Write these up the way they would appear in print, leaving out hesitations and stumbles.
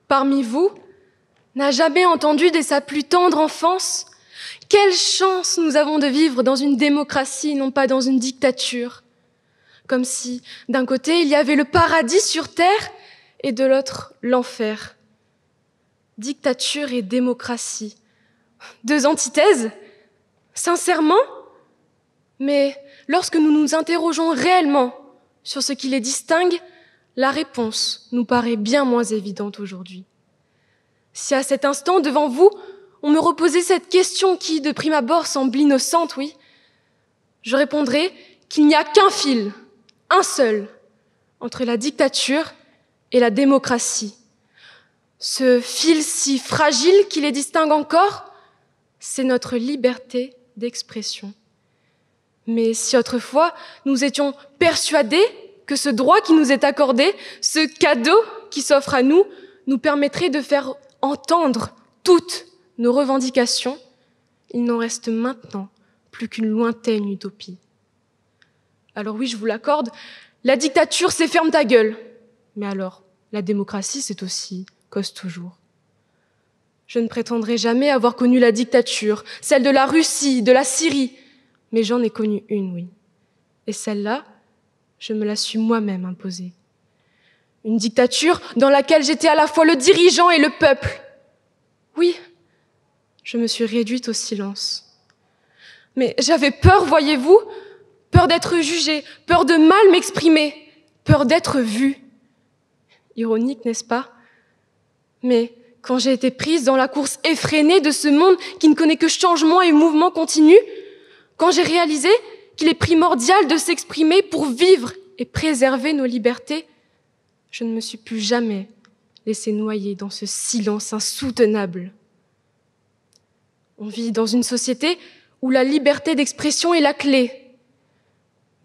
parmi vous, n'a jamais entendu dès sa plus tendre enfance quelle chance nous avons de vivre dans une démocratie, non pas dans une dictature. Comme si, d'un côté, il y avait le paradis sur terre et de l'autre, l'enfer. Dictature et démocratie. Deux antithèses, sincèrement, mais lorsque nous nous interrogeons réellement sur ce qui les distingue, la réponse nous paraît bien moins évidente aujourd'hui. Si à cet instant, devant vous, on me reposait cette question qui, de prime abord, semble innocente, oui, je répondrais qu'il n'y a qu'un fil, un seul, entre la dictature et la démocratie. Ce fil si fragile qui les distingue encore, c'est notre liberté d'expression. Mais si autrefois nous étions persuadés que ce droit qui nous est accordé, ce cadeau qui s'offre à nous permettrait de faire entendre toutes nos revendications, il n'en reste maintenant plus qu'une lointaine utopie. Alors oui, je vous l'accorde, la dictature, c'est ferme ta gueule. Mais alors, la démocratie, c'est aussi cause toujours. Je ne prétendrai jamais avoir connu la dictature, celle de la Russie, de la Syrie, mais j'en ai connu une, oui. Et celle-là, je me la suis moi-même imposée. Une dictature dans laquelle j'étais à la fois le dirigeant et le peuple. Oui, je me suis réduite au silence. Mais j'avais peur, voyez-vous, peur d'être jugée, peur de mal m'exprimer, peur d'être vue. Ironique, n'est-ce pas? Mais quand j'ai été prise dans la course effrénée de ce monde qui ne connaît que changement et mouvement continu, quand j'ai réalisé qu'il est primordial de s'exprimer pour vivre et préserver nos libertés, je ne me suis plus jamais laissée noyer dans ce silence insoutenable. On vit dans une société où la liberté d'expression est la clé.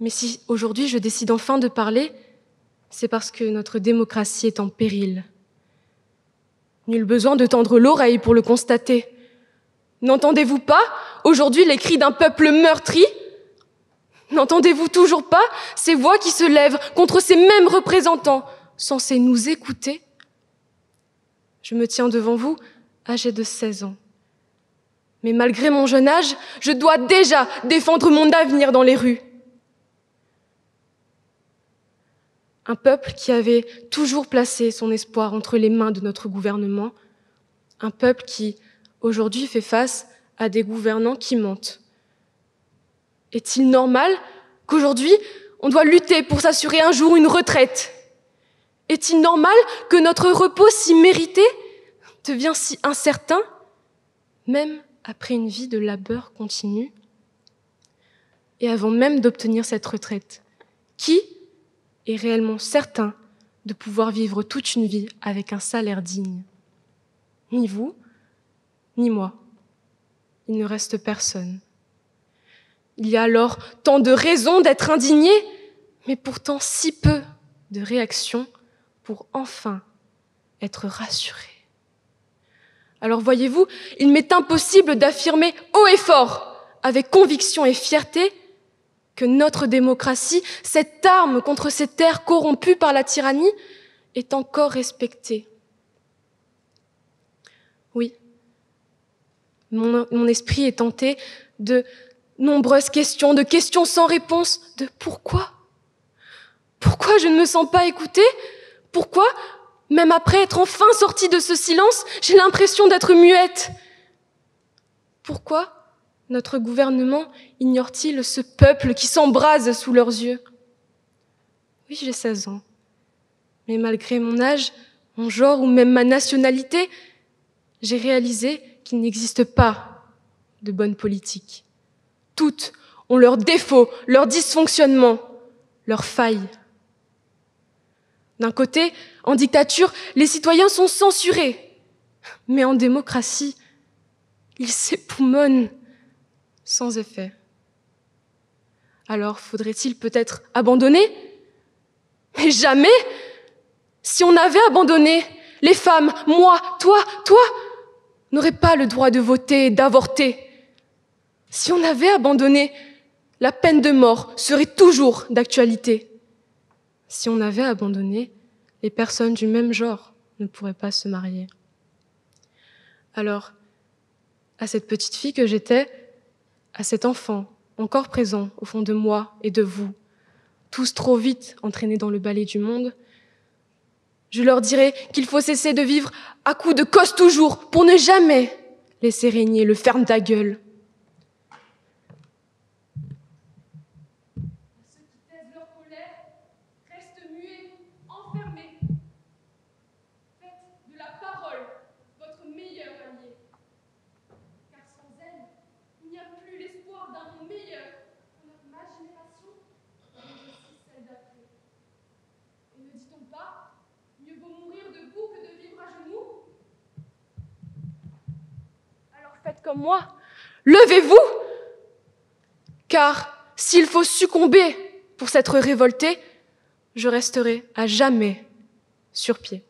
Mais si aujourd'hui je décide enfin de parler, c'est parce que notre démocratie est en péril. Nul besoin de tendre l'oreille pour le constater. N'entendez-vous pas aujourd'hui les cris d'un peuple meurtri? N'entendez-vous toujours pas ces voix qui se lèvent contre ces mêmes représentants, censés nous écouter? Je me tiens devant vous, âgée de 16 ans. Mais malgré mon jeune âge, je dois déjà défendre mon avenir dans les rues. Un peuple qui avait toujours placé son espoir entre les mains de notre gouvernement, un peuple qui, aujourd'hui, fait face à des gouvernants qui mentent. Est-il normal qu'aujourd'hui, on doit lutter pour s'assurer un jour une retraite? Est-il normal que notre repos si mérité devient si incertain, même après une vie de labeur continu? Et avant même d'obtenir cette retraite, qui est réellement certain de pouvoir vivre toute une vie avec un salaire digne? Ni vous, ni moi. Il ne reste personne. Il y a alors tant de raisons d'être indigné, mais pourtant si peu de réactions pour enfin être rassuré. Alors voyez-vous, il m'est impossible d'affirmer haut et fort, avec conviction et fierté, que notre démocratie, cette arme contre ces terres corrompues par la tyrannie, est encore respectée. Oui, mon esprit est tenté de nombreuses questions, de questions sans réponse, de pourquoi? Pourquoi je ne me sens pas écoutée? Pourquoi, même après être enfin sortie de ce silence, j'ai l'impression d'être muette? Pourquoi notre gouvernement ignore-t-il ce peuple qui s'embrase sous leurs yeux? Oui, j'ai 16 ans. Mais malgré mon âge, mon genre ou même ma nationalité, j'ai réalisé qu'il n'existe pas de bonne politique. Toutes ont leurs défauts, leurs dysfonctionnements, leurs failles. D'un côté, en dictature, les citoyens sont censurés. Mais en démocratie, ils s'époumonnent sans effet. Alors, faudrait-il peut-être abandonner? Mais jamais! Si on avait abandonné, les femmes, moi, toi, n'auraient pas le droit de voter et d'avorter. Si on avait abandonné, la peine de mort serait toujours d'actualité. Si on avait abandonné, les personnes du même genre ne pourrait pas se marier. Alors, à cette petite fille que j'étais, à cet enfant encore présent au fond de moi et de vous, tous trop vite entraînés dans le balai du monde, je leur dirai qu'il faut cesser de vivre à coups de cause toujours pour ne jamais laisser régner le ferme ta gueule. Ceux qui taisent leur colère restent muets, enfermés. Faites de la parole votre meilleur allié. Car sans elle, il n'y a plus l'espoir d'un monde meilleur pour ma génération, mais aussi celle d'après. Et ne dit-on pas, mieux vaut mourir debout que de vivre à genoux? Alors faites comme moi, levez-vous! Car s'il faut succomber pour s'être révolté, je resterai à jamais sur pied.